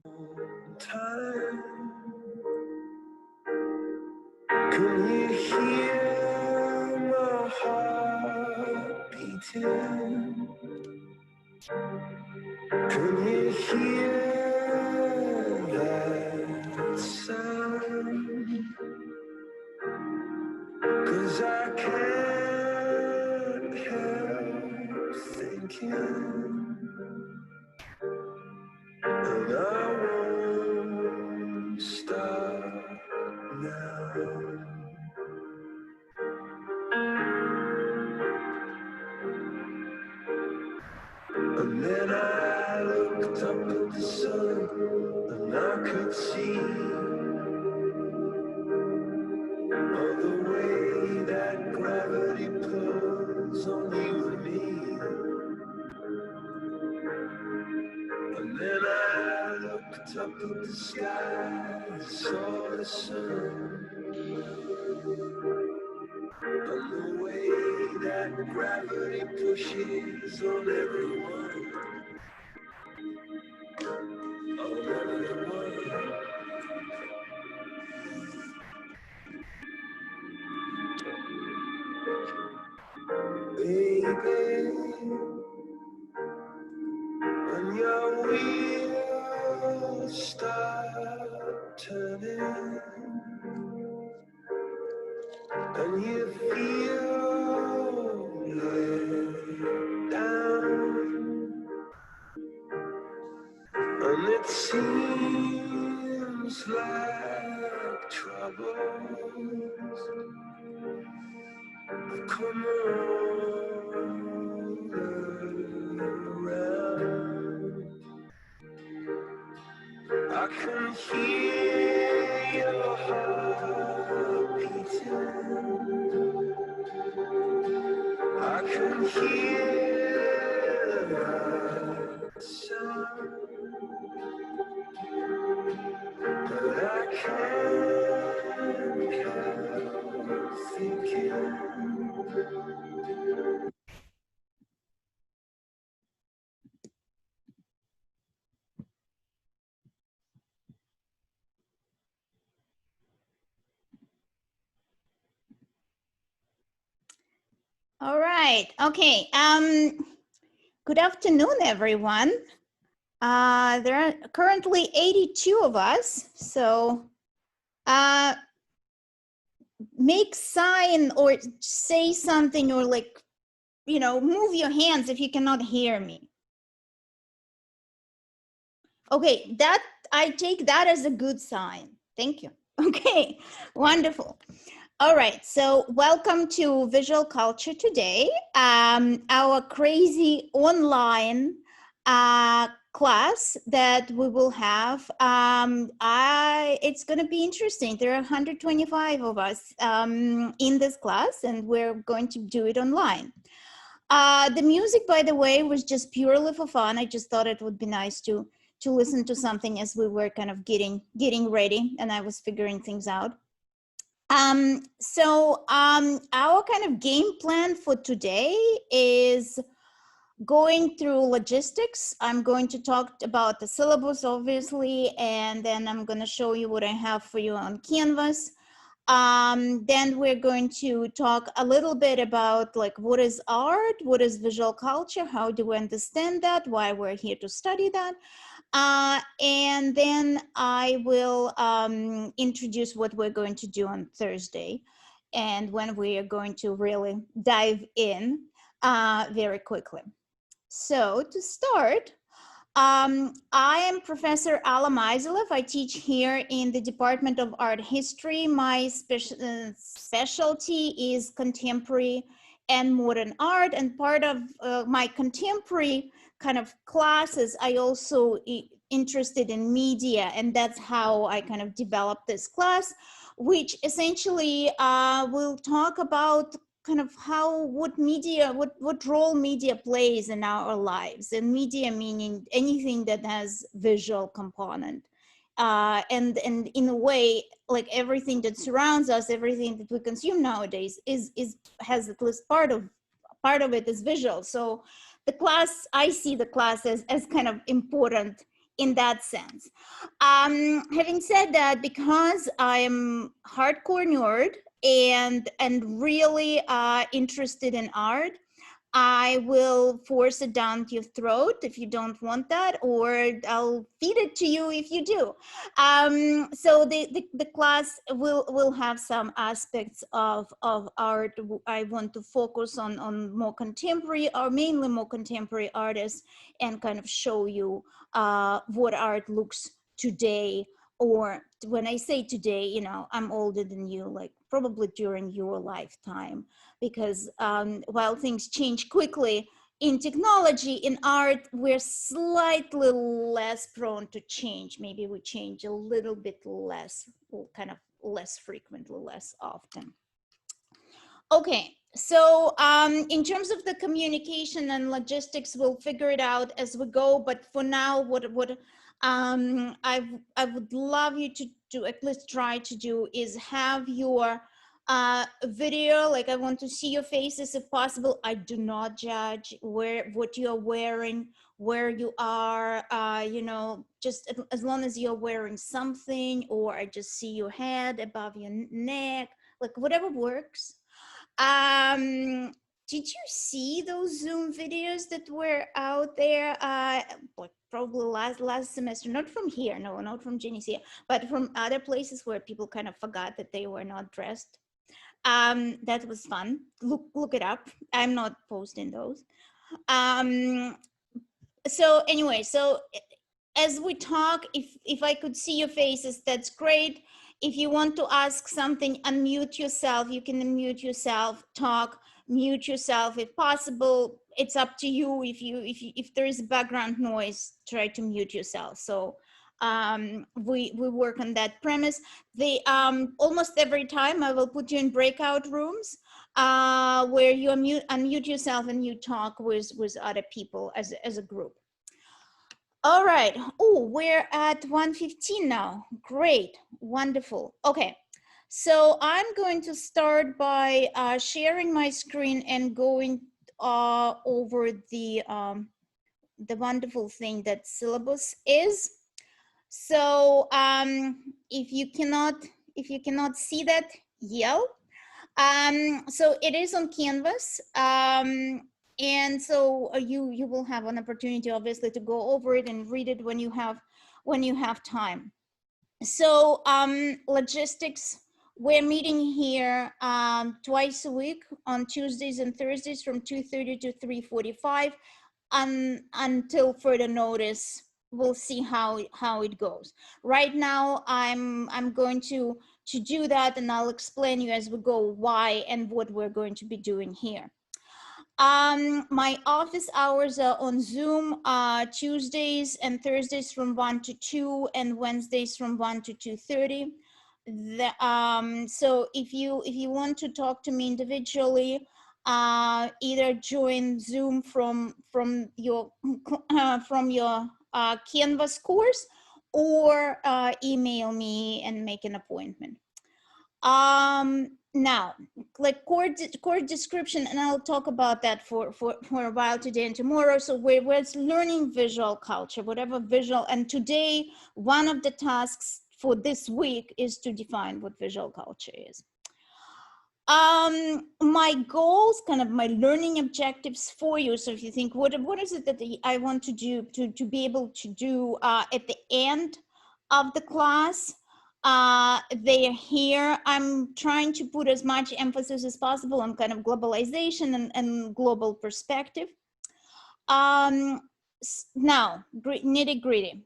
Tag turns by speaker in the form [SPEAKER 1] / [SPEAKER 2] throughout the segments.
[SPEAKER 1] Time. Can you hear my heart beating? Can you hear that sound? 'Cause I can't help thinking, and I won't stop now. And then I looked up at the sun, and I could see all the way that gravity pulls on you and me. And then I looked up at the sky, saw the sun, and the way that gravity pushes on everyone, on everyone. Baby, when your wheels start turning and you feel let down, and it seems like troubles have come all around. I can hear your heart beating. I can hear that sound, but I can't help thinking.
[SPEAKER 2] All right. Okay. Good afternoon, everyone. There are currently 82 of us. So make sign or say something or move your hands if you cannot hear me. Okay, that I take that as a good sign. Thank you. Okay, wonderful. All right, so welcome to Visual Culture Today, our crazy online class that we will have. It's going to be interesting. There are 125 of us in this class, and we're going to do it online. The music, by the way, was just purely for fun. I just thought it would be nice to listen to something as we were kind of getting ready, and I was figuring things out. Our kind of game plan for today is going through logistics. I'm going to talk about the syllabus, obviously, and then I'm going to show you what I have for you on Canvas. Then we're going to talk a little bit about like what is art, what is visual culture, how do we understand that, why we're here to study that. And then I will introduce what we're going to do on Thursday and when we are going to really dive in very quickly. So to start, I am Professor Alla Meiseloff. I teach here in the Department of Art History. My specialty is contemporary and modern art, and part of my contemporary kind of classes, I also interested in media, and that's how I kind of developed this class, which essentially will talk about kind of what role media plays in our lives, and media meaning anything that has visual component, and in a way, like everything that surrounds us, everything that we consume nowadays has at least part of it is visual. So the class, I see the class as kind of important in that sense. Having said that, because I'm hardcore nerd and really interested in art, I will force it down your throat if you don't want that, or I'll feed it to you if you do. So the class will have some aspects of art. I want to focus on more contemporary, or mainly more contemporary artists, and kind of show you what art looks today. Or when I say today, you know, I'm older than you, like probably during your lifetime, because while things change quickly in technology, in art, we're slightly less prone to change. Maybe we change a little bit less, kind of less frequently, less often. Okay, so in terms of the communication and logistics, we'll figure it out as we go. But for now, what I would love you to at least try to do is have your video. Like, I want to see your faces if possible. I do not judge what you're wearing, where you are. You know, just as long as you're wearing something, or I just see your head above your neck, like whatever works. Did you see those Zoom videos that were out there? Like probably last semester, not from here, no, not from Genesia, but from other places where people kind of forgot that they were not dressed. That was fun. Look it up. I'm not posting those. So anyway, so as we talk, if I could see your faces, that's great. If you want to ask something, unmute yourself. You can unmute yourself, talk, mute yourself if possible. It's up to you. If there is background noise, try to mute yourself. So we work on that premise. Almost every time I will put you in breakout rooms where you unmute yourself and you talk with other people as a group. All right. Oh, we're at 1:15 now. Great. Wonderful. Okay. So I'm going to start by sharing my screen and going over the wonderful thing that syllabus is. So if you cannot see that, yell. So it is on Canvas. And so you will have an opportunity, obviously, to go over it and read it when you have time. So logistics, we're meeting here twice a week on Tuesdays and Thursdays from 2:30 to 3:45, until further notice. We'll see how it goes. Right now, I'm going to do that, and I'll explain you as we go why and what we're going to be doing here. My office hours are on Zoom, Tuesdays and Thursdays from 1 to 2, and Wednesdays from 1 to 2:30. So if you want to talk to me individually, either join Zoom from your Canvas course, or email me and make an appointment. Now, like core description, and I'll talk about that for a while today and tomorrow. So we're learning visual culture, whatever visual, and today one of the tasks for this week is to define what visual culture is. My goals, kind of my learning objectives for you. So if you think, what is it that I want to do to be able to do at the end of the class? They are here. I'm trying to put as much emphasis as possible on kind of globalization and global perspective. Now, nitty gritty.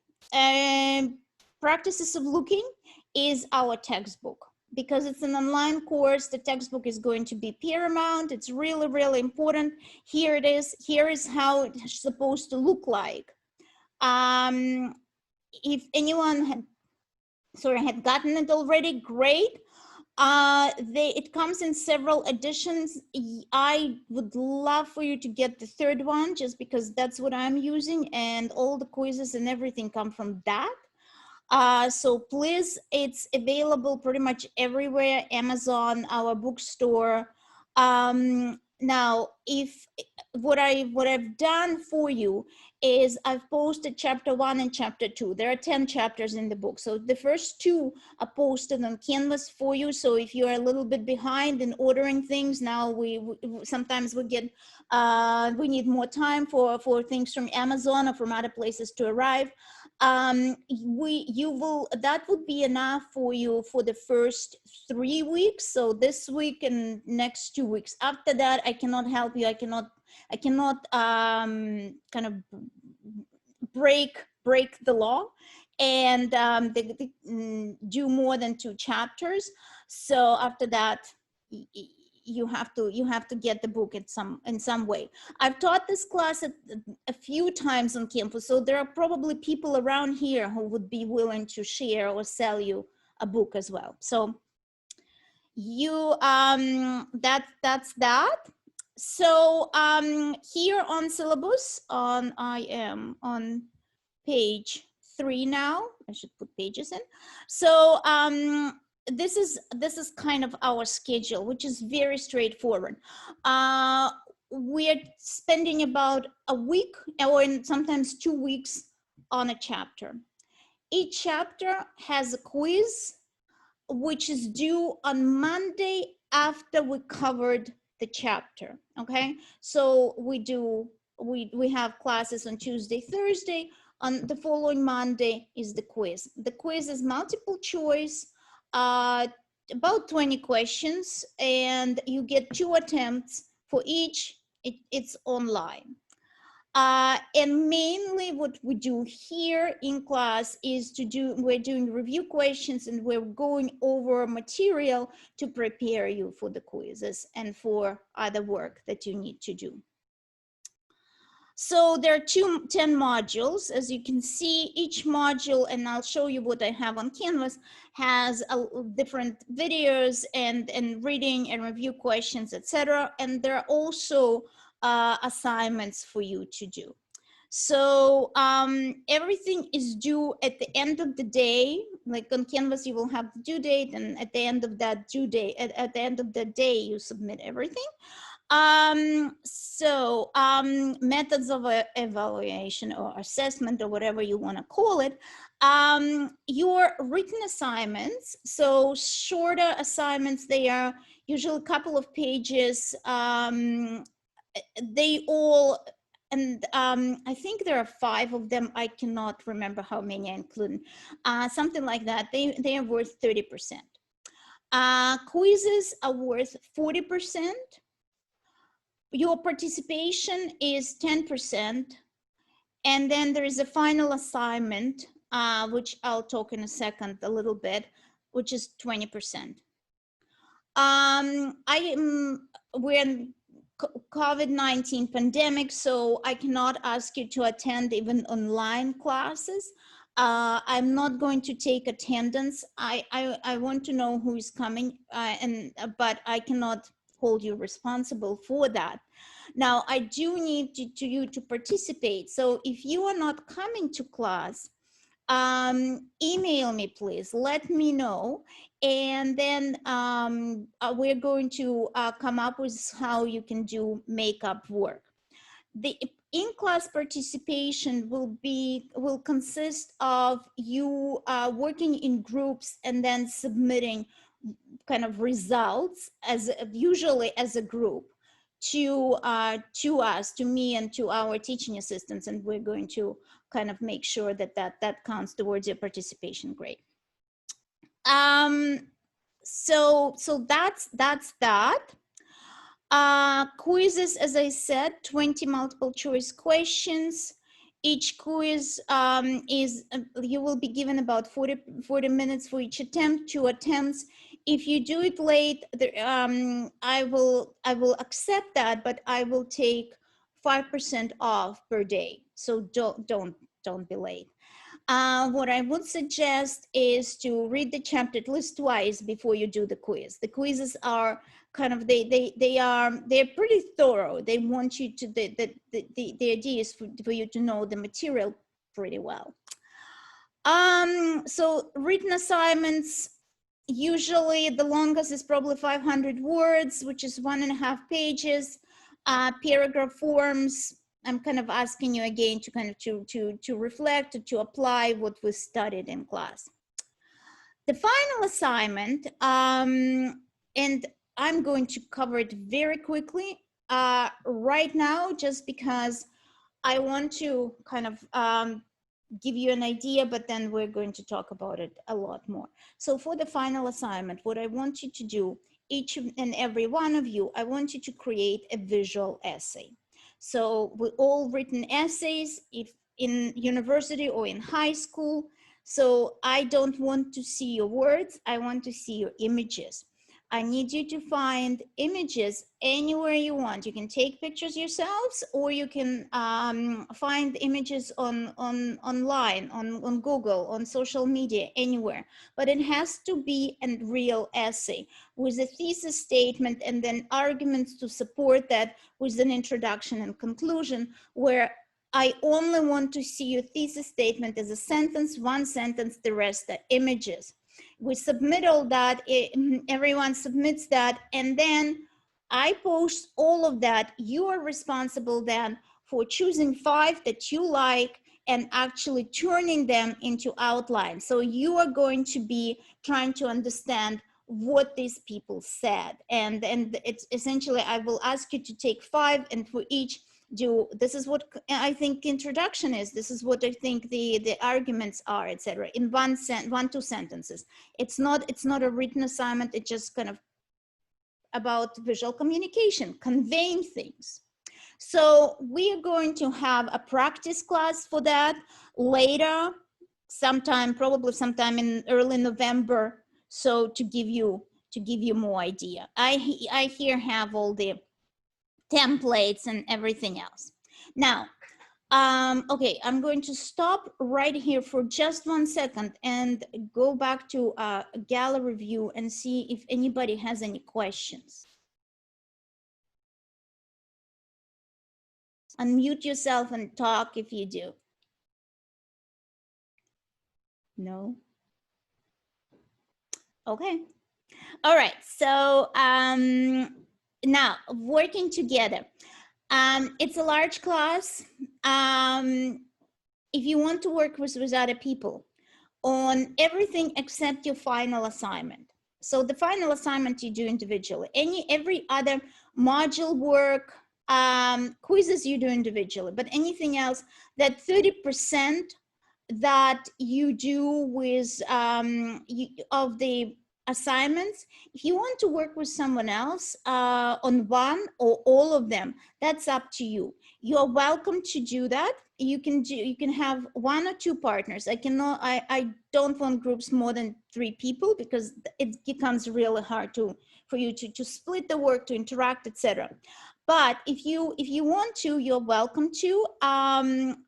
[SPEAKER 2] Practices of looking is our textbook. Because it's an online course, the textbook is going to be paramount. It's really, really important. Here it is. Here is how it's supposed to look like. If anyone had gotten it already, great. It comes in several editions. I would love for you to get the third one, just because that's what I'm using, and all the quizzes and everything come from that. So please, it's available pretty much everywhere, Amazon, our bookstore. Now, if what I've done for you is I've posted chapter 1 and chapter 2. There are 10 chapters in the book. So the first 2 are posted on Canvas for you. So if you are a little bit behind in ordering things, now we sometimes we get we need more time for things from Amazon or from other places to arrive. That would be enough for you for the first 3 weeks. So this week and next 2 weeks. After that, I cannot help you. I cannot kind of break the law and do more than 2 chapters. So after that, you have to get the book in some way. I've taught this class a few times on campus, so there are probably people around here who would be willing to share or sell you a book as well. So you that's that. So here on syllabus, I am on page 3 now. I should put pages in. So this is kind of our schedule, which is very straightforward. We're spending about a week or sometimes 2 weeks on a chapter. Each chapter has a quiz, which is due on Monday after we covered the chapter. Okay, so we have classes on Tuesday, Thursday. On the following Monday is the quiz. The quiz is multiple choice, about 20 questions, and you get 2 attempts for each. It's online. And mainly what we do here in class is we're doing review questions, and we're going over material to prepare you for the quizzes and for other work that you need to do. So there are 10 modules, as you can see. Each module, and I'll show you what I have on Canvas, has different videos and reading and review questions, etc. And there are also assignments for you to do. So everything is due at the end of the day. Like on Canvas, you will have the due date, and at the end of that due date, at the end of the day, you submit everything. Methods of evaluation or assessment, or whatever you want to call it. Your written assignments, so shorter assignments, they are usually a couple of pages. They all, and I think there are 5 of them. I cannot remember how many I include. Something like that. They are worth 30%. Quizzes are worth 40%. Your participation is 10%. And then there is a final assignment, which I'll talk in a second a little bit, which is 20%. We're in COVID-19 pandemic, so I cannot ask you to attend even online classes. I'm not going to take attendance. I want to know who is coming, but I cannot hold you responsible for that. Now, I do need you to participate. So if you are not coming to class, email me, please. Let me know. And then we're going to come up with how you can do makeup work. The in-class participation will consist of you working in groups and then submitting kind of results usually as a group to us, to me, and to our teaching assistants, and we're going to kind of make sure that counts towards your participation grade. So that's that. Quizzes, as I said, 20 multiple choice questions. Each quiz you will be given about 40 minutes for each attempt, 2 attempts. If you do it late, I will accept that, but I will take 5% off per day. So don't be late. What I would suggest is to read the chapter at least twice before you do the quiz. The quizzes are kind of, they're pretty thorough. They want you to, the idea is for you to know the material pretty well. So written assignments, usually the longest is probably 500 words, which is 1.5 pages. paragraph forms. I'm kind of asking you again to kind of to reflect, to apply what was studied in class. The final assignment, and I'm going to cover it very quickly right now, just because I want to kind of give you an idea, but then we're going to talk about it a lot more. So for the final assignment, what I want you to do, each and every one of you, I want you to create a visual essay. So with all written essays, if in university or in high school, so I don't want to see your words, I want to see your images. I need you to find images anywhere you want. You can take pictures yourselves, or you can find images online, on Google, on social media, anywhere. But it has to be a real essay with a thesis statement and then arguments to support that with an introduction and conclusion, where I only want to see your thesis statement as a sentence, one sentence, the rest are images. We submit all that, everyone submits that, and then I post all of that. You are responsible then for choosing 5 that you like and actually turning them into outlines. So you are going to be trying to understand what these people said. And it's essentially, I will ask you to take 5, and for each do, this is what I think introduction is, this is what I think the arguments are, etc. in 1-2 sentences. It's not a written assignment, it's just kind of about visual communication, conveying things. So we are going to have a practice class for that later, probably sometime in early November, so to give you more idea. I here have all the templates and everything else. Now, okay, I'm going to stop right here for just 1 second and go back to gallery view and see if anybody has any questions. Unmute yourself and talk if you do. No? Okay. All right, so now working together. It's a large class. If you want to work with other people on everything except your final assignment. So the final assignment you do individually. Every other module work, quizzes you do individually, but anything else, that 30% that you do with of the assignments, if you want to work with someone else on one or all of them, that's up to you. You're welcome to do that. You can have 1 or 2 partners. I don't want groups more than 3 people, because it becomes really hard for you to split the work, to interact, etc. But if you want to, you're welcome to.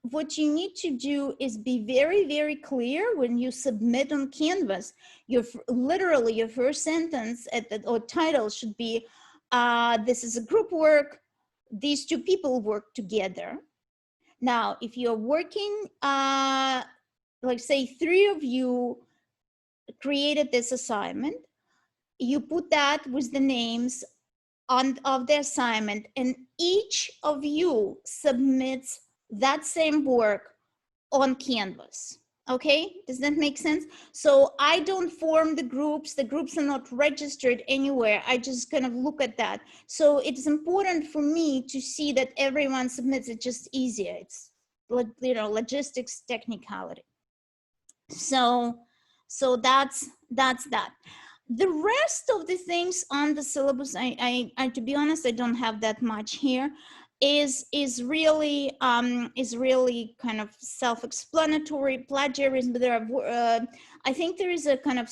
[SPEAKER 2] What you need to do is be very, very clear when you submit on Canvas. Literally your first sentence or title should be, this is a group work. These 2 people work together. Now, if you're working, like say 3 of you created this assignment, you put that with the names of the assignment, and each of you submits that same work on Canvas. Okay, does that make sense? So I don't form the groups are not registered anywhere. I just kind of look at that. So it's important for me to see that everyone submits it, just easier. It's, you know, logistics, technicality. So that's that. The rest of the things on the syllabus, I to be honest, I don't have that much here, is really kind of self-explanatory. Plagiarism, there are I think there is a kind of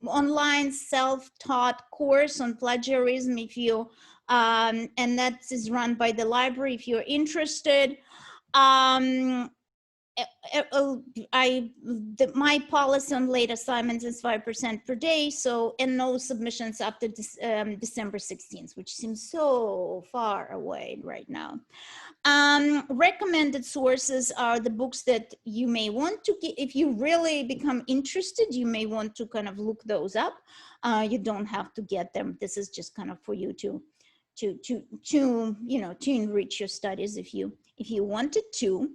[SPEAKER 2] online self-taught course on plagiarism, if you and that is run by the library if you're interested. My policy on late assignments is 5% per day, so, and no submissions up to December 16th, which seems so far away right now. Recommended sources are the books that you may want to get. If you really become interested, you may want to kind of look those up. You don't have to get them. This is just kind of for you to to enrich your studies if you wanted to.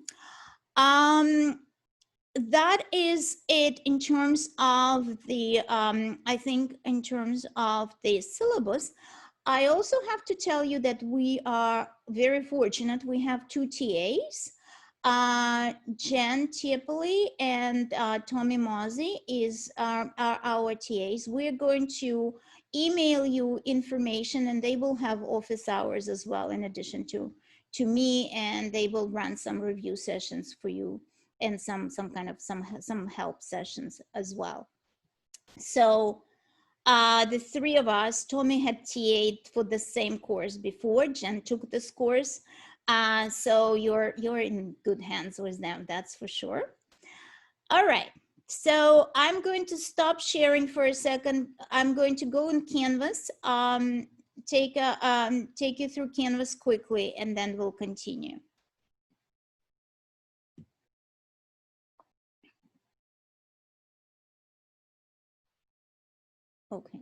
[SPEAKER 2] That is it in terms of the I think in terms of the syllabus. I also have to tell you that we are very fortunate. We have two TAs. Jen Tiepoli and Tommy Mozzie are our TAs. We're going to email you information, and they will have office hours as well, in addition to me, and they will run some review sessions for you and some help sessions as well. So the three of us, Tommy had TA'd for the same course before. Jen took this course. So you're in good hands with them, that's for sure. All right, so I'm going to stop sharing for a second. I'm going to go in Canvas, take you through Canvas quickly, and then we'll continue. Okay,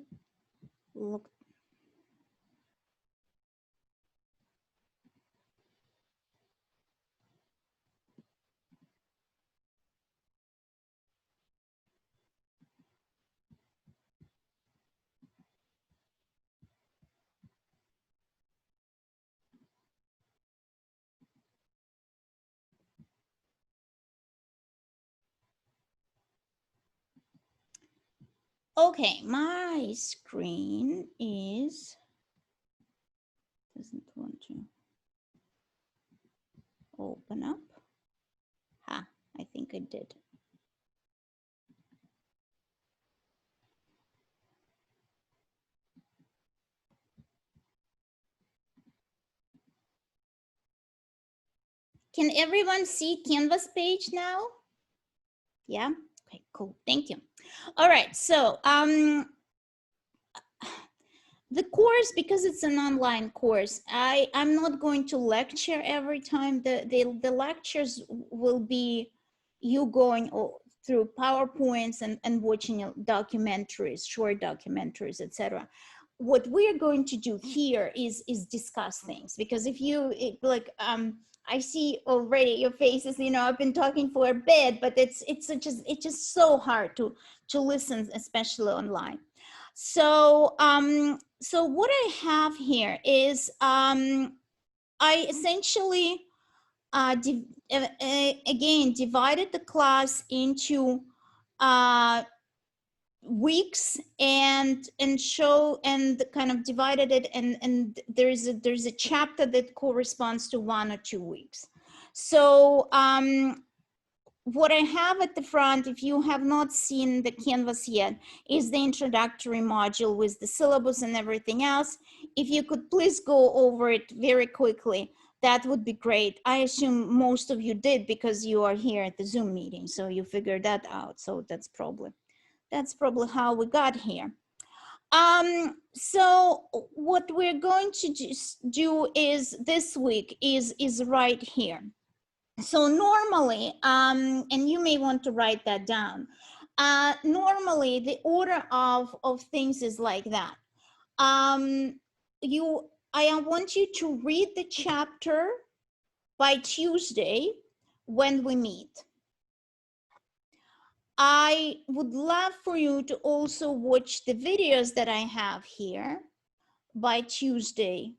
[SPEAKER 2] look. Okay, my screen doesn't want to open up. I think I did. Can everyone see Canvas page now? Yeah, okay, cool, thank you. All right, so the course, because it's an online course, I'm not going to lecture every time. The lectures will be you going through PowerPoints and watching documentaries, short documentaries, etc. What we're going to do here is discuss things, because if you I see already your faces, I've been talking for a bit, but it's just so hard to listen, especially online. So so what I have here is I essentially again divided the class into weeks and kind of divided it, and there's a chapter that corresponds to 1 or 2 weeks. So what I have at the front, if you have not seen the Canvas yet, is the introductory module with the syllabus and everything else. If you could please go over it very quickly, that would be great. I assume most of you did, because you are here at the Zoom meeting, so you figured that out. So that's probably how we got here. So what we're going to do is this week is right here. So normally, and you may want to write that down. Normally, the order of things is like that. I want you to read the chapter by Tuesday when we meet. I would love for you to also watch the videos that I have here by Tuesday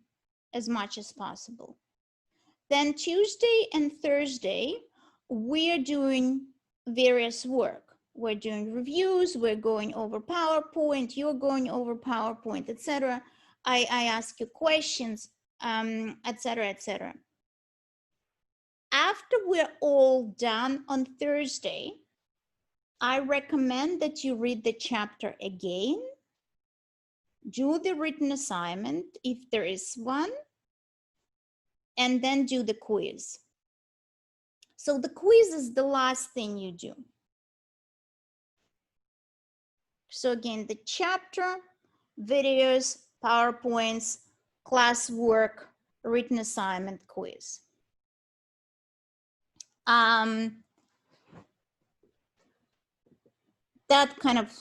[SPEAKER 2] as much as possible. Then Tuesday and Thursday, we're doing various work. We're doing reviews, we're going over PowerPoint, you're going over PowerPoint, etc. I ask you questions, etc., etc. After we're all done on Thursday, I recommend that you read the chapter again, do the written assignment if there is one, and then do the quiz. So the quiz is the last thing you do. So again, the chapter, videos, PowerPoints, classwork, written assignment, quiz. That kind of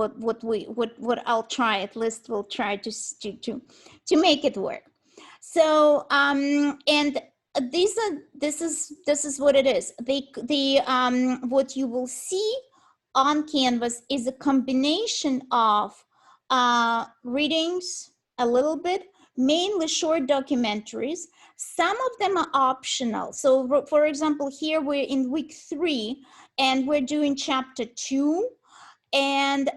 [SPEAKER 2] what I'll try, at least we'll try to make it work. So and this is what it is. What you will see on Canvas is a combination of readings, a little bit, mainly short documentaries. Some of them are optional. So for example, here we're in week 3 and we're doing chapter 2. And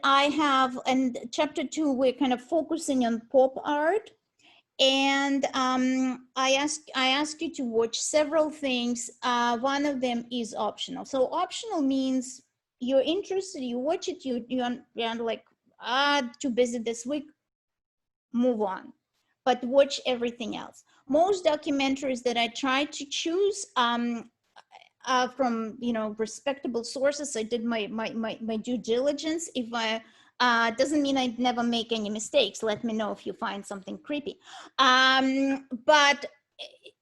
[SPEAKER 2] chapter 2, we're kind of focusing on pop art. And I ask you to watch several things. One of them is optional. So optional means you're interested, you watch it, you're like, too busy this week, move on, but watch everything else. Most documentaries that I try to choose from respectable sources. I did my due diligence. If I doesn't mean I never make any mistakes. Let me know if you find something creepy. But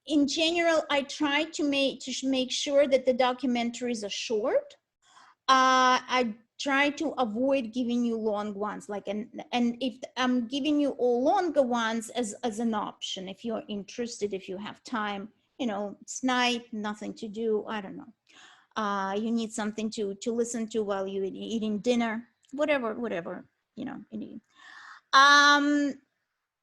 [SPEAKER 2] in general, I try to make sure that the documentaries are short. I try to avoid giving you long ones, like and if I'm giving you all longer ones as an option, if you're interested, if you have time, it's night, nothing to do, I don't know, you need something to listen to while you're eating dinner, whatever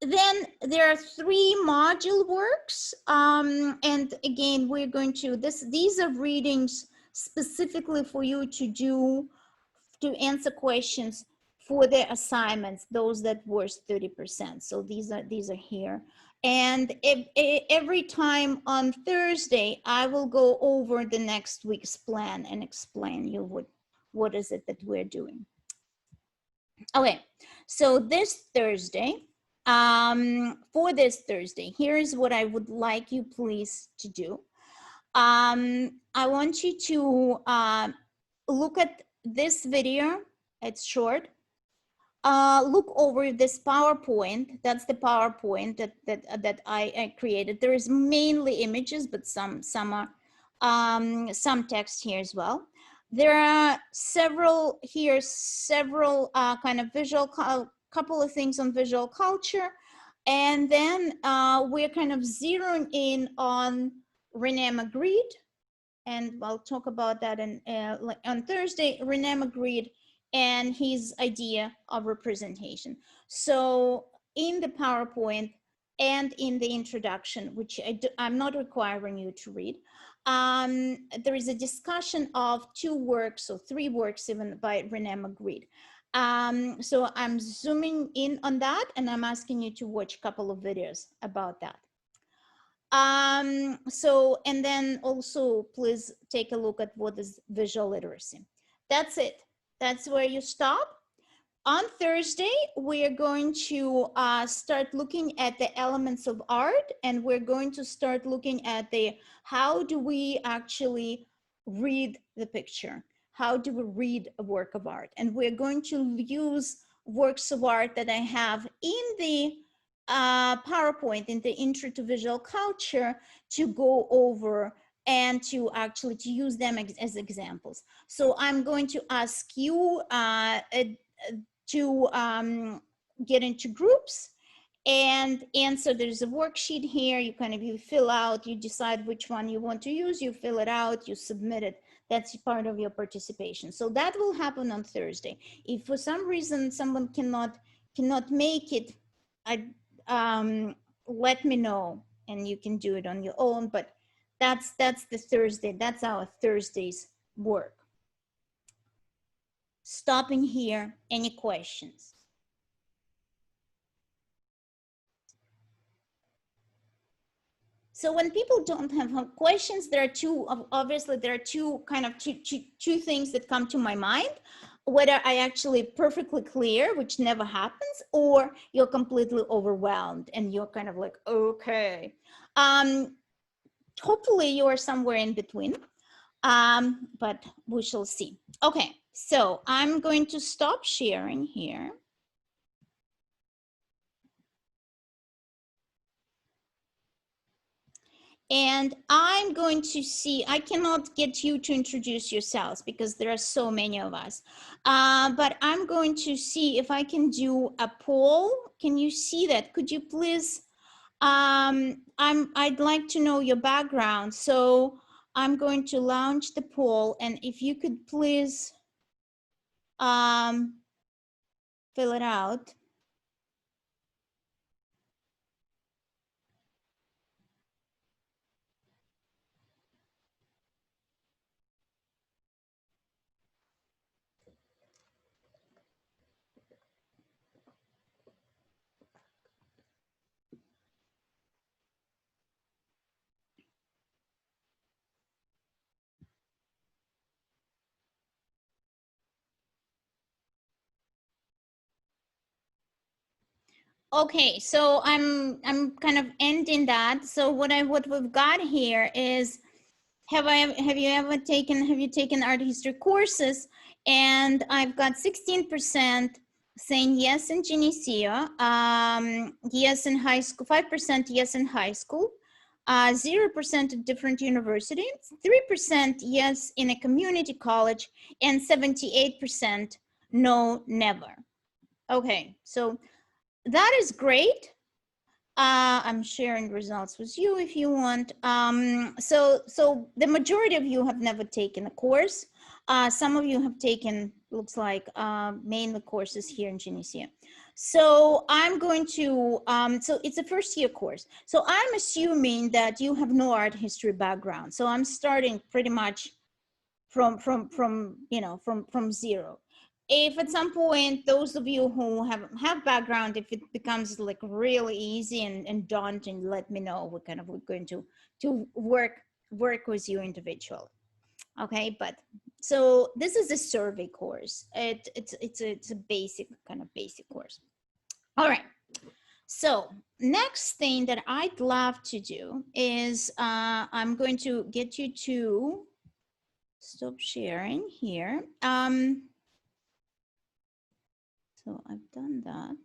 [SPEAKER 2] then there are 3 module works, and again we're going to these are readings specifically for you to answer questions for their assignments, those that were 30%. So these are here. And every time on Thursday, I will go over the next week's plan and explain you what is it that we're doing. Okay, so this Thursday, for this Thursday, here's what I would like you please to do. I want you to look at this video. It's short. Look over this PowerPoint. That's the PowerPoint that I created. There is mainly images, but some text here as well. There are several kind of couple of things on visual culture, and then we're kind of zeroing in on René Magritte, and I'll talk about that on Thursday. René Magritte and his idea of representation. So in the PowerPoint and in the introduction, which I'm not requiring you to read, there is a discussion of 2 works or 3 works even by René Magritte. So I'm zooming in on that, and I'm asking you to watch a couple of videos about that. And then also please take a look at what is visual literacy. That's it. That's where you stop. On Thursday, we are going to start looking at the elements of art, and we're going to start looking at how do we actually read the picture? How do we read a work of art? And we're going to use works of art that I have in the PowerPoint, in the Intro to Visual Culture, to go over and to use them as examples. So I'm going to ask you to get into groups and answer. There's a worksheet here. You fill out, you decide which one you want to use, you fill it out, you submit it. That's part of your participation. So that will happen on Thursday. If for some reason someone cannot make it, let me know and you can do it on your own, but that's the Thursday. That's our Thursday's work. Stopping here, any questions? So when people don't have questions, there are two things that come to my mind. Whether I actually perfectly clear, which never happens, or you're completely overwhelmed and you're kind of like, okay. Hopefully you are somewhere in between, but we shall see. Okay, so I'm going to stop sharing here. And I'm going to see, I cannot get you to introduce yourselves because there are so many of us. But I'm going to see if I can do a poll. Can you see that? Could you please, I'd like to know your background. So I'm going to launch the poll, and if you could please fill it out. Okay, so I'm kind of ending that. So what we've got here is, have you taken art history courses? And I've got 16% saying yes in Geneseo, yes in high school, 5% yes in high school, 0% at different universities, 3% yes in a community college, and 78% no, never. Okay, so that is great. I'm sharing results with you if you want. So the majority of you have never taken a course. Some of you have taken, looks like, mainly courses here in Geneseo. So I'm going to, so it's a first year course. So I'm assuming that you have no art history background. So I'm starting pretty much from zero. If at some point those of you who have background, if it becomes like really easy and daunting, let me know. We're going to work with you individually. Okay, but so this is a survey course. It's a basic course. All right. So next thing that I'd love to do is I'm going to get you to stop sharing here. So I've done that.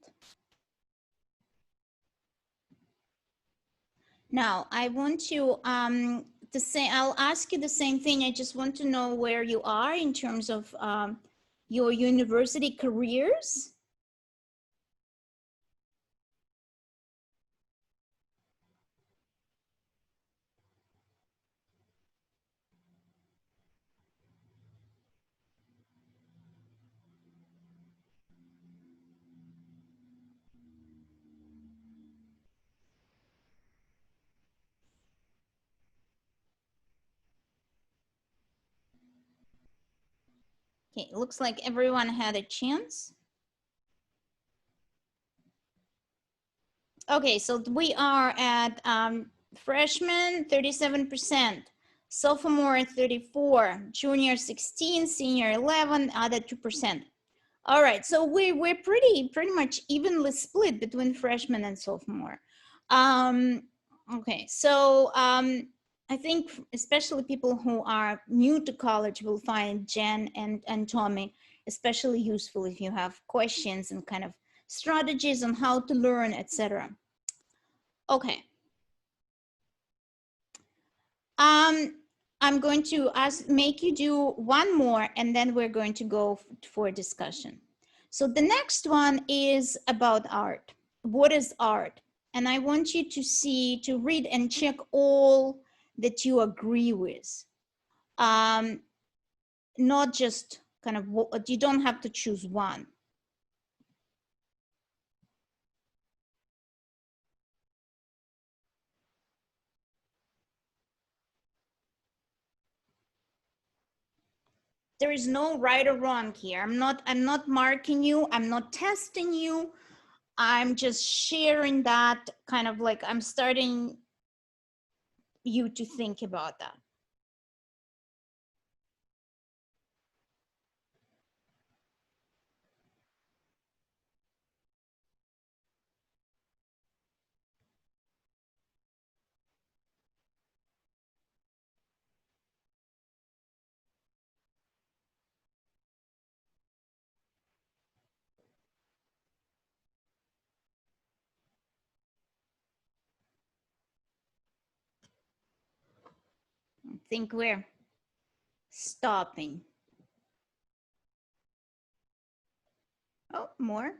[SPEAKER 2] Now I want to say, I'll ask you the same thing. I just want to know where you are in terms of your university careers. Okay, it looks like everyone had a chance. Okay, so we are at freshman 37%, sophomore 34, junior 16, senior 11, other 2%. All right, so we're pretty much evenly split between freshman and sophomore. Okay, so I think especially people who are new to college will find Jen and Tommy especially useful if you have questions and kind of strategies on how to learn, etc. Okay. I'm going to make you do one more, and then we're going to go for discussion. So the next one is about art. What is art? And I want you to read and check all that you agree with. Not just kind of what, you don't have to choose one. There is no right or wrong here. I'm not marking you. I'm not testing you. I'm just sharing that, kind of like I'm starting you to think about that. think we're stopping. Oh, more.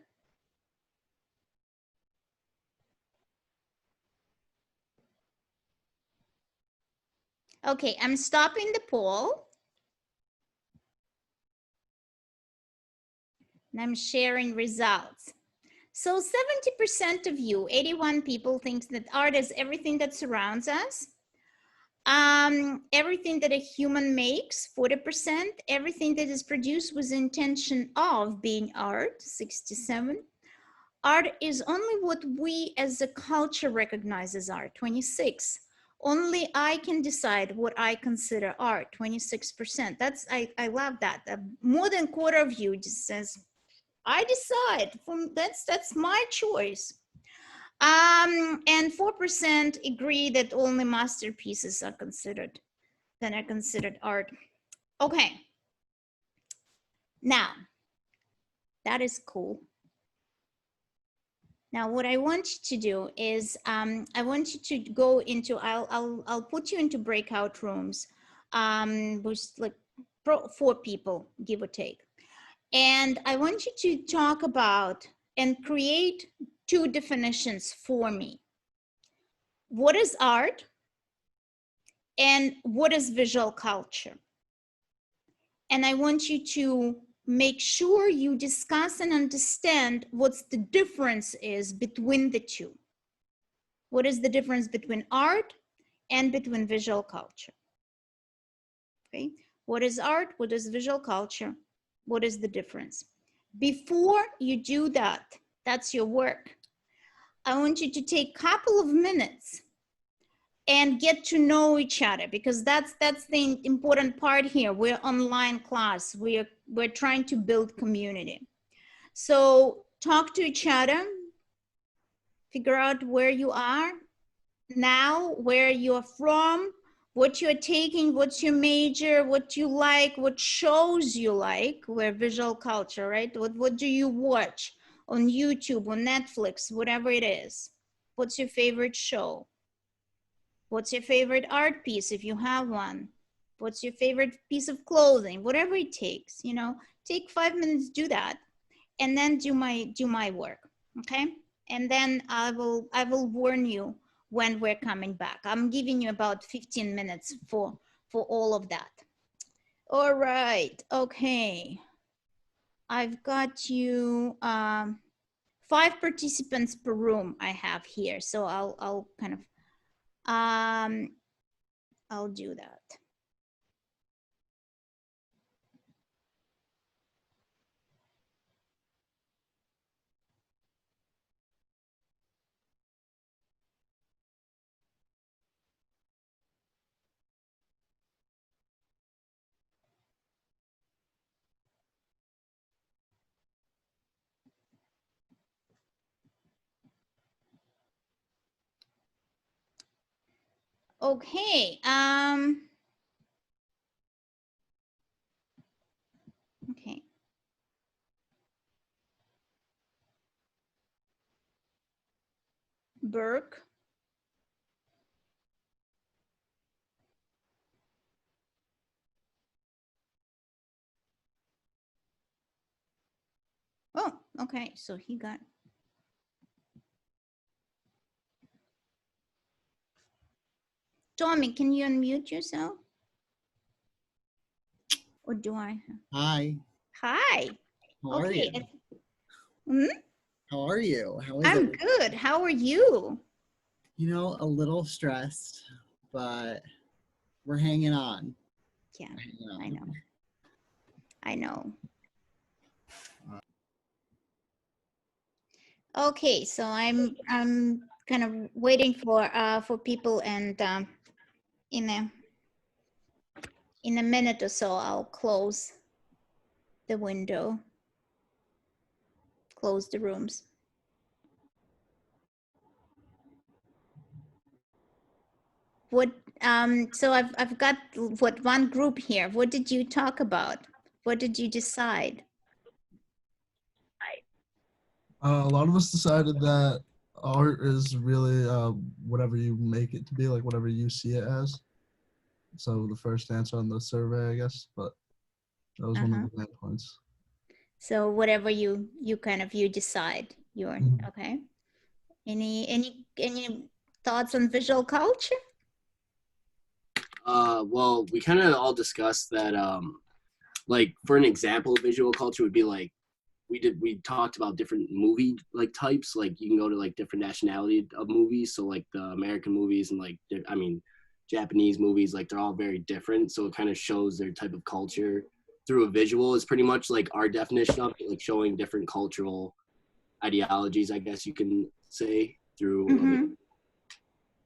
[SPEAKER 2] Okay, I'm stopping the poll. And I'm sharing results. So 70% of you, 81 people, thinks that art is everything that surrounds us. Everything that a human makes, 40%. Everything that is produced with the intention of being art, 67. Art is only what we as a culture recognize as art, 26. Only I can decide what I consider art, 26%. That's, I love that. More than a quarter of you just says, I decide, that's my choice. And 4% agree that only masterpieces are considered art. Okay. Now, that is cool. Now, what I want you to do is, I want you to go into, I'll put you into breakout rooms, with like 4 people, give or take. And I want you to talk about and create 2 definitions for me. What is art and what is visual culture? And I want you to make sure you discuss and understand what's the difference is between the 2. What is the difference between art and between visual culture? Okay, what is art? What is visual culture? What is the difference? Before you do that, that's your work. I want you to take a couple of minutes and get to know each other, because that's the important part here. We're online class. We're trying to build community. So talk to each other, figure out where you are now, where you're from, what you're taking, what's your major, what you like, what shows you like. We're visual culture, right? What do you watch on YouTube, on Netflix, whatever it is? What's your favorite show? What's your favorite art piece, if you have one? What's your favorite piece of clothing? Whatever it takes, you know, take 5 minutes, do that, and then do my work, okay? And then I will warn you when we're coming back. I'm giving you about 15 minutes for all of that. All right, okay. I've got you 5 participants per room I have here, so I'll kind of I'll do that. Okay. Okay. Burke. Oh, okay. So he got. Tommy, can you unmute yourself? Or do I?
[SPEAKER 3] Hi.
[SPEAKER 2] Hi.
[SPEAKER 3] How are you?
[SPEAKER 2] Hmm?
[SPEAKER 3] How are you? How is
[SPEAKER 2] I'm
[SPEAKER 3] it?
[SPEAKER 2] good. How are you?
[SPEAKER 3] You know, a little stressed, but we're hanging on.
[SPEAKER 2] Yeah,
[SPEAKER 3] We're hanging on.
[SPEAKER 2] I know. I know. Okay, so I'm kind of waiting for people, and in a minute or so I'll close the window, close the rooms. What so I've got what one group here. What did you talk about? What did you decide?
[SPEAKER 4] A lot of us decided that art is really whatever you make it to be, like whatever you see it as. So the first answer on the survey, I guess, but that was one of
[SPEAKER 2] Uh-huh.
[SPEAKER 4] the main points.
[SPEAKER 2] So whatever you decide, you're
[SPEAKER 4] Mhm.
[SPEAKER 2] okay. Any thoughts on visual culture?
[SPEAKER 5] Well, we kind of all discussed that. Like for an example, visual culture would be like we talked about different movie like types. Like you can go to like different nationality of movies. So like the American movies and like I mean Japanese movies, like they're all very different. So it kind of shows their type of culture through a visual. Is pretty much like our definition of it, like showing different cultural ideologies, I guess you can say, through a
[SPEAKER 2] Mhm.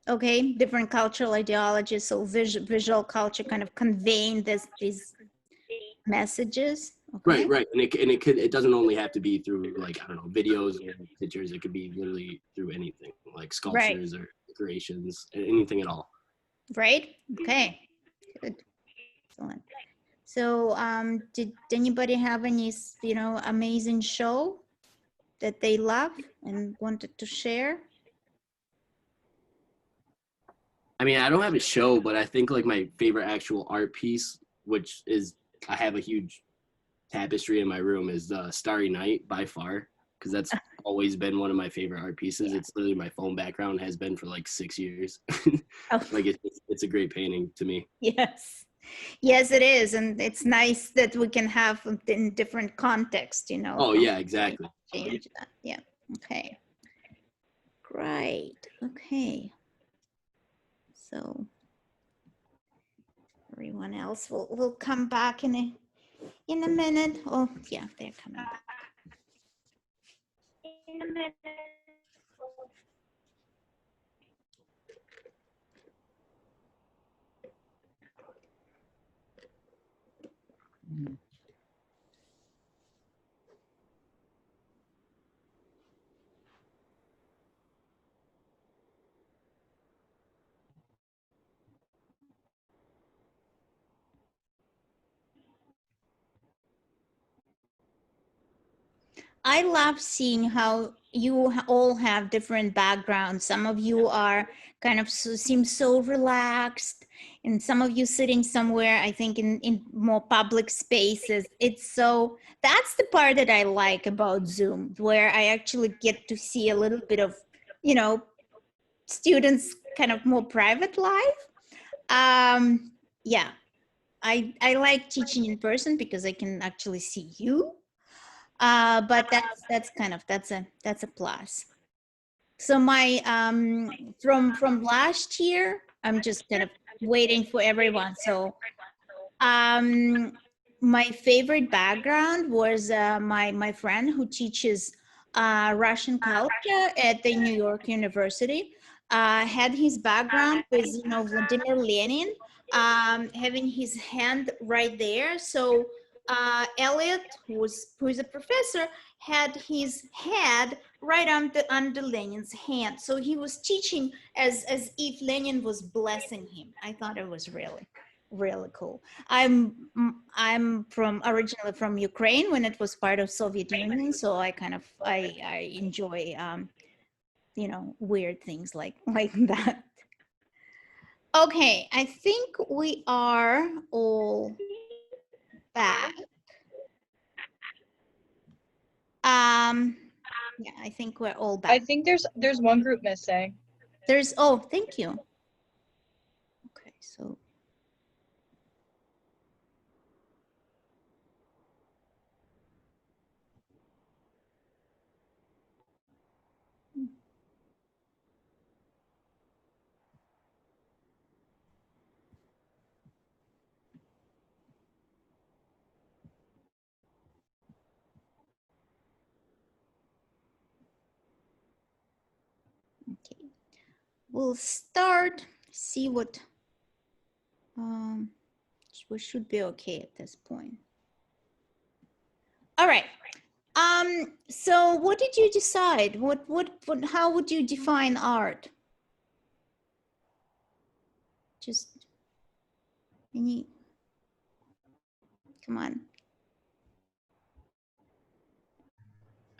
[SPEAKER 2] Okay, different cultural ideologies. So visual culture kind of conveying these messages. Okay.
[SPEAKER 5] Right, and it doesn't only have to be through like I don't know videos or pictures. It could be literally through anything like
[SPEAKER 2] Right.
[SPEAKER 5] sculptures or decorations, anything at all.
[SPEAKER 2] Right. Okay. Good. Excellent. So, did anybody have any, amazing show that they love and wanted to share?
[SPEAKER 5] I mean, I don't have a show, but I think like my favorite actual art piece, which is I have a huge tapestry in my room, is Starry Night by far, because that's always been one of my favorite art pieces.
[SPEAKER 2] Yeah.
[SPEAKER 5] It's literally my phone background, has been for like 6 years.
[SPEAKER 2] Oh,
[SPEAKER 5] Like it's a great painting to me.
[SPEAKER 2] yes. Yes, it is. And it's nice that we can have it in different context,
[SPEAKER 5] Oh
[SPEAKER 2] from
[SPEAKER 5] yeah, exactly.
[SPEAKER 2] change that. Yeah. Okay. Great. Okay. So everyone else will come back in a minute. Oh, yeah, they're coming back. In a minute. I love seeing how you all have different backgrounds. Some of you are kind of seem so relaxed, and some of you sitting somewhere, I think, in more public spaces. That's the part that I like about Zoom, where I actually get to see a little bit of, students' kind of more private life. Yeah, I like teaching in person because I can actually see you. But that's a plus. So my from last year, I'm just kind of waiting for everyone. So my favorite background was my friend who teaches Russian culture at the New York University. Had his background with Vladimir Lenin, having his hand right there. So Elliot, who is a professor, had his head right under Lenin's hand. So he was teaching as if Lenin was blessing him. I thought it was really cool. I'm originally from Ukraine when it was part of Soviet Union, so I enjoy weird things like that. Okay, I think we are all back. Yeah, I think we're all
[SPEAKER 6] I
[SPEAKER 2] back.
[SPEAKER 6] think there's one group missing.
[SPEAKER 2] Thank you. Okay, so okay, we'll start. See what we should be okay at this point. All right. So what did you decide? How would you define art? Just come on.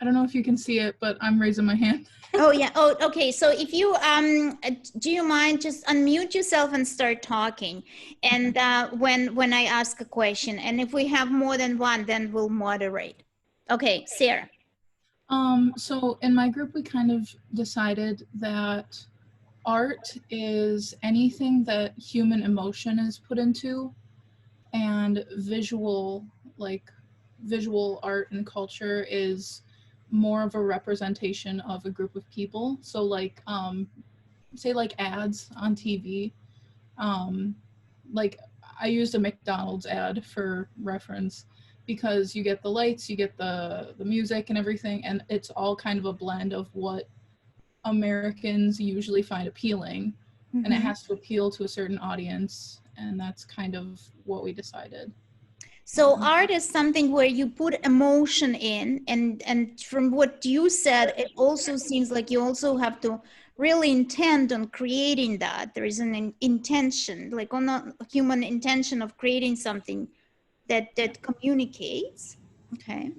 [SPEAKER 7] I don't know if you can see it, but I'm raising my hand.
[SPEAKER 2] Oh yeah. Oh, okay. So if you do you mind just unmute yourself and start talking, and when I ask a question, and if we have more than one, then we'll moderate. Okay, Sarah.
[SPEAKER 7] So in my group, we kind of decided that art is anything that human emotion is put into, and visual art and culture is more of a representation of a group of people. So like say like ads on TV. Like I used a McDonald's ad for reference because you get the lights, you get the music and everything, and it's all kind of a blend of what Americans usually find appealing, and it has to appeal to a certain audience, and that's kind of what we decided.
[SPEAKER 2] So art is something where you put emotion in, and from what you said, it also seems like you also have to really intend on creating that. There is an intention, like on a human intention of creating something that communicates. Okay.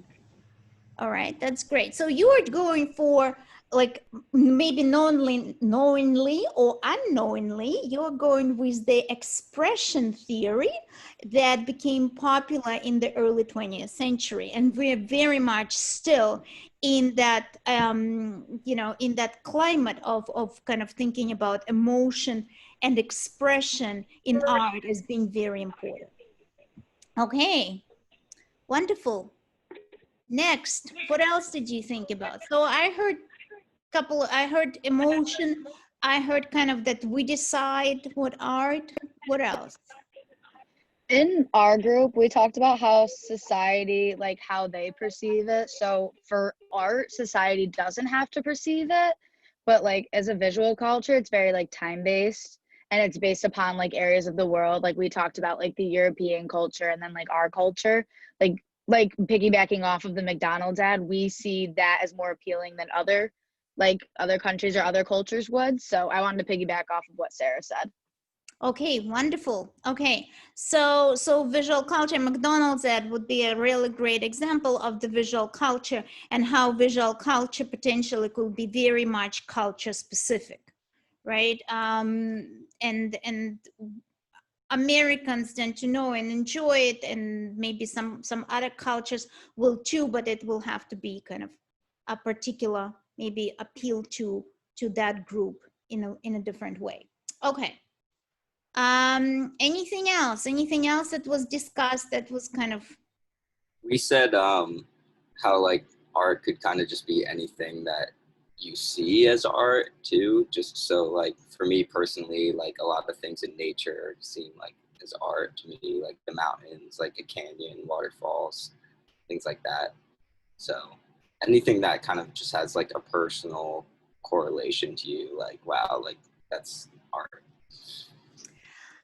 [SPEAKER 2] All right, that's great. So you are going for, like, maybe knowingly or unknowingly, you're going with the expression theory that became popular in the early 20th century. And we're very much still in that, you know, in that climate of kind of thinking about emotion and expression in art as being very important. Okay, wonderful. Next, what else did you think about? So I heard I heard emotion. I heard kind of that we decide what art. What else?
[SPEAKER 6] In our group, we talked about how society, like how they perceive it. So for art, society doesn't have to perceive it, but like as a visual culture, it's very like time-based, and it's based upon like areas of the world. Like we talked about like the European culture and then like our culture. Like piggybacking off of the McDonald's ad, we see that as more appealing than other countries or other cultures would. So I wanted to piggyback off of what Sarah said.
[SPEAKER 2] Okay, wonderful. Okay, so visual culture, McDonald's ad would be a really great example of the visual culture and how visual culture potentially could be very much culture specific, right? And Americans tend to know and enjoy it, and maybe some other cultures will too, but it will have to be kind of a particular maybe appeal to that group in a different way. Okay. Anything else that was discussed that was kind of?
[SPEAKER 8] We said how like art could kind of just be anything that you see as art too. Just so like for me personally, like a lot of things in nature seem like as art to me, like the mountains, like a canyon, waterfalls, things like that. So anything that kind of just has like a personal correlation to you, like wow, like that's art.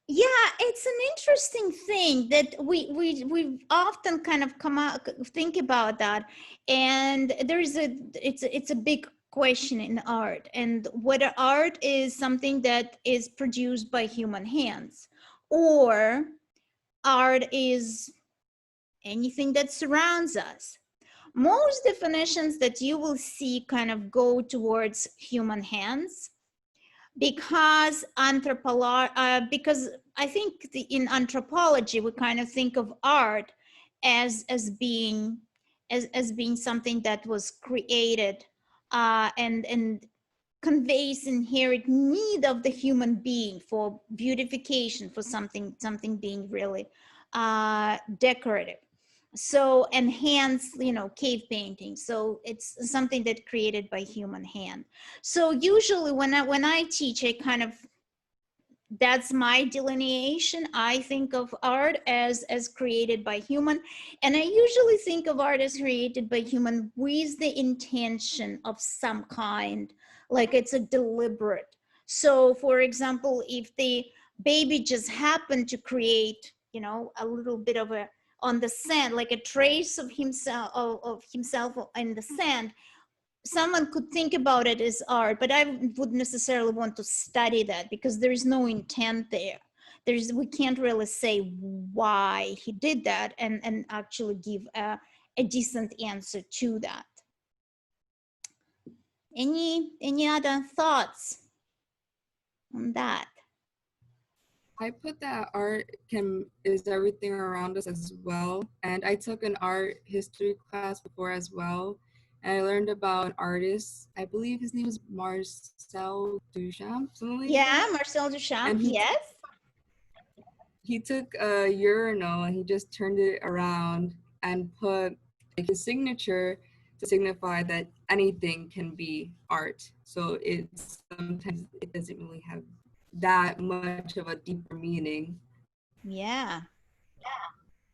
[SPEAKER 2] Yeah, it's an interesting thing that we often kind of think about that, and it's a big question in art, and whether art is something that is produced by human hands or art is anything that surrounds us. Most definitions that you will see kind of go towards human hands, because because I think in anthropology we kind of think of art as being something that was created and conveys inherent need of the human being for beautification, for something being really decorative. So, and hands, you know, cave painting. So it's something that created by human hand. So usually when I teach, I kind of, that's my delineation. I think of art as created by human, and I usually think of art as created by human with the intention of some kind, like it's a deliberate. So for example, if the baby just happened to create, you know, a little bit of a on the sand, like a trace of himself in the sand, someone could think about it as art, but I wouldn't necessarily want to study that because there is no intent there. We can't really say why he did that and actually give a decent answer to that. Any other thoughts on that?
[SPEAKER 9] I put that art is everything around us as well. And I took an art history class before as well. And I learned about an artist. I believe his name is Marcel Duchamp, something like
[SPEAKER 2] Yeah,
[SPEAKER 9] that.
[SPEAKER 2] Marcel Duchamp,
[SPEAKER 9] And
[SPEAKER 2] yes.
[SPEAKER 9] he took a urinal and he just turned it around and put like his signature to signify that anything can be art. So sometimes it doesn't really have that much of a deeper meaning.
[SPEAKER 2] Yeah.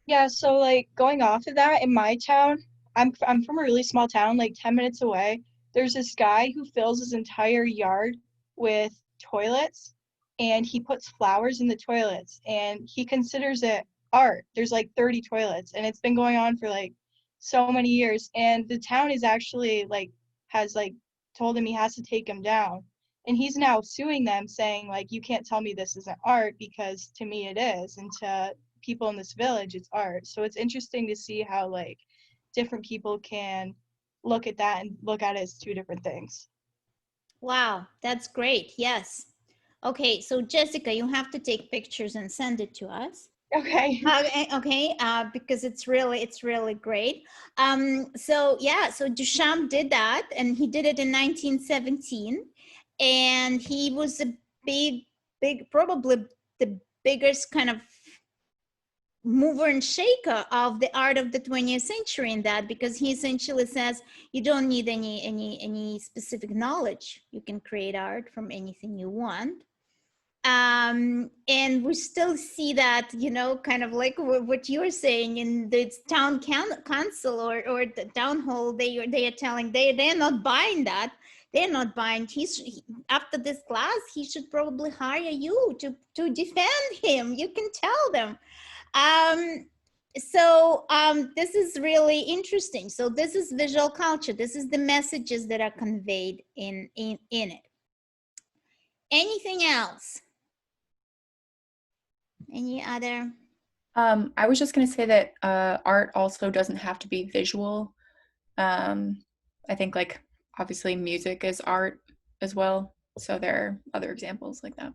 [SPEAKER 10] Yeah, so like going off of that, in my town, I'm from a really small town, like 10 minutes away. There's this guy who fills his entire yard with toilets, and he puts flowers in the toilets, and he considers it art. There's like 30 toilets, and it's been going on for like so many years. And the town is actually like has like told him he has to take him down. And he's now suing them, saying like, you can't tell me this isn't art because to me it is, and to people in this village it's art. So it's interesting to see how like different people can look at that and look at it as two different things.
[SPEAKER 2] Wow, that's great. Yes. Okay, so Jessica, you have to take pictures and send it to us.
[SPEAKER 10] Okay.
[SPEAKER 2] Okay, because it's really great. So yeah, so Duchamp did that, and he did it in 1917, and he was a big, probably the biggest kind of mover and shaker of the art of the 20th century in that, because he essentially says you don't need any specific knowledge. You can create art from anything you want. And we still see that, you know, kind of like what you're saying in the town council or the town hall, they are telling they're not buying that. They're not buying. After this class, he should probably hire you to defend him. You can tell them. So this is really interesting. So this is visual culture. This is the messages that are conveyed in it. Anything else? Any other?
[SPEAKER 11] I was just going to say that art also doesn't have to be visual. I think like obviously music is art as well. So there are other examples like that.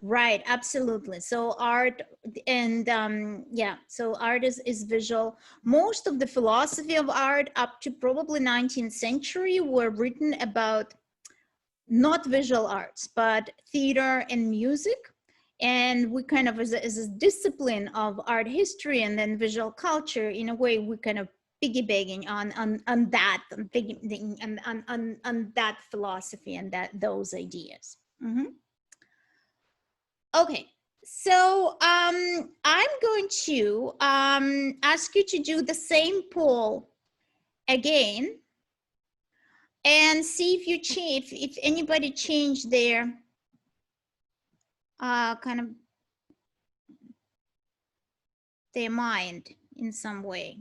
[SPEAKER 2] Right, absolutely. So art and yeah, so art is visual. Most of the philosophy of art up to probably 19th century were written about not visual arts, but theater and music. And we kind of, as a discipline of art history and then visual culture, in a way, we kind of piggybacking on that, on that philosophy and those ideas. Mm-hmm. Okay, so I'm going to ask you to do the same poll again and see if you change, if anybody changed their kind of their mind in some way.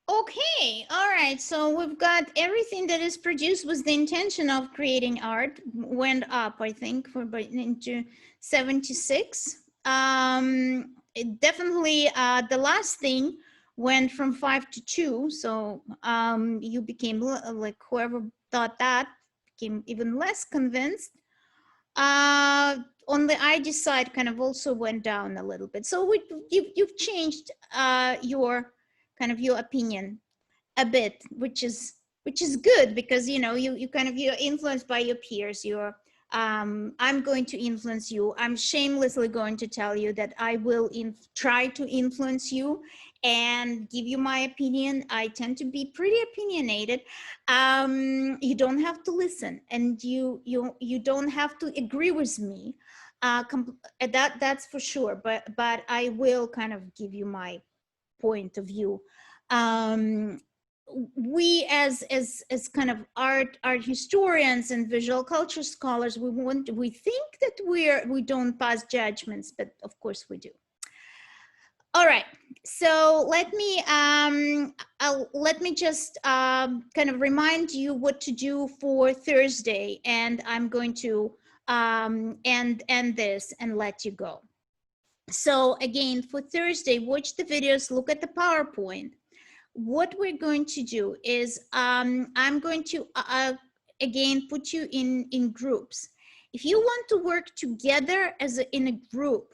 [SPEAKER 2] Okay, all right, so we've got everything that is produced with the intention of creating art went up, I think, into 76. Definitely the last thing went from 5 to 2, so you became like, whoever thought that became even less convinced. On the ID side kind of also went down a little bit. So you've changed your kind of your opinion a bit, which is good, because you know you're influenced by your peers. You're I'm going to influence you. I'm shamelessly going to tell you that I will try to influence you, and give you my opinion. I tend to be pretty opinionated. You don't have to listen, and you don't have to agree with me. That's for sure. But I will kind of give you my point of view. We as kind of art historians and visual culture scholars, we think that we don't pass judgments, but of course we do. All right, so let me just kind of remind you what to do for Thursday, and I'm going to end this and let you go. So again, for Thursday, watch the videos, look at the PowerPoint. What we're going to do is I'm going to again put you in groups. If you want to work together in a group,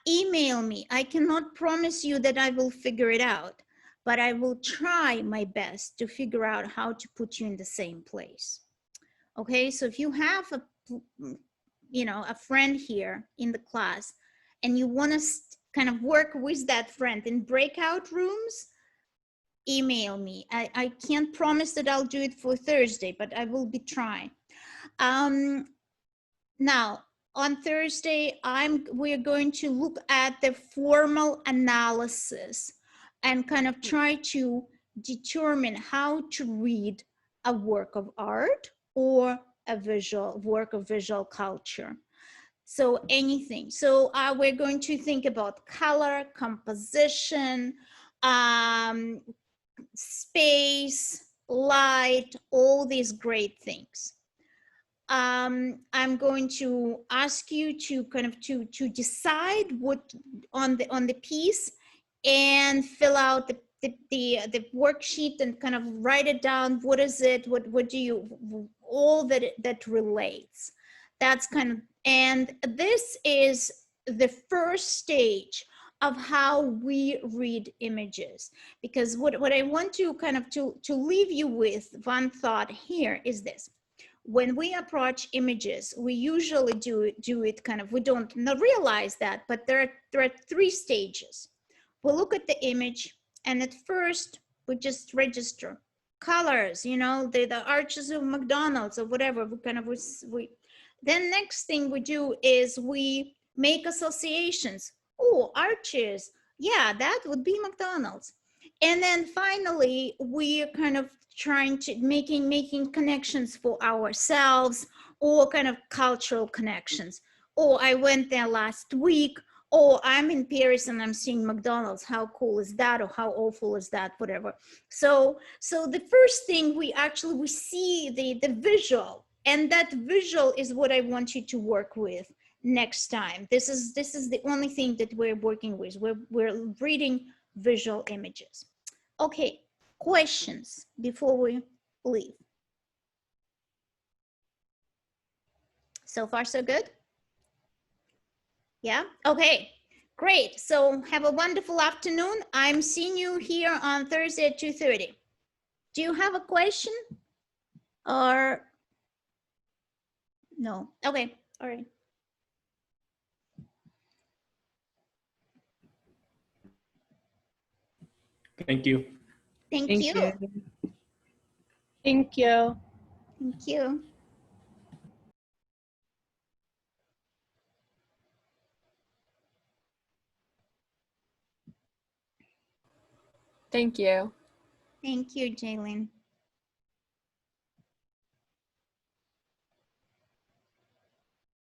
[SPEAKER 2] email me. I cannot promise you that I will figure it out, but I will try my best to figure out how to put you in the same place. Okay, so if you have a friend here in the class and you want to kind of work with that friend in breakout rooms, email me. I can't promise that I'll do it for Thursday, but I will be trying. Now, on Thursday, we're going to look at the formal analysis and kind of try to determine how to read a work of art or a work of visual culture. So anything. So we're going to think about color, composition, space, light, all these great things. I'm going to ask you to kind of to decide what on the piece and fill out the worksheet and kind of write it down. What is it? What do you, all that relates. That's kind of, and this is the first stage of how we read images, because what I want to kind of to leave you with one thought here is this. When we approach images, we usually do it kind of, we don't not realize that, but there are three stages. We look at the image, and at first we just register colors, the arches of McDonald's or whatever. We kind of then next thing we do is we make associations. Oh, arches, yeah, that would be McDonald's. And then finally, we're kind of trying to making connections for ourselves, or kind of cultural connections. Oh, I went there last week. Oh, I'm in Paris and I'm seeing McDonald's. How cool is that? Or how awful is that? Whatever. So the first thing we see the visual, and that visual is what I want you to work with next time. This is the only thing that we're working with. We're reading visual images. Okay, questions before we leave? So far, so good? Yeah, okay, great. So have a wonderful afternoon. I'm seeing you here on Thursday at 2:30. Do you have a question or no? Okay, all right.
[SPEAKER 12] Thank you.
[SPEAKER 2] Thank you.
[SPEAKER 10] Thank you.
[SPEAKER 2] Thank you.
[SPEAKER 11] Thank you.
[SPEAKER 2] Thank you, Jaylene.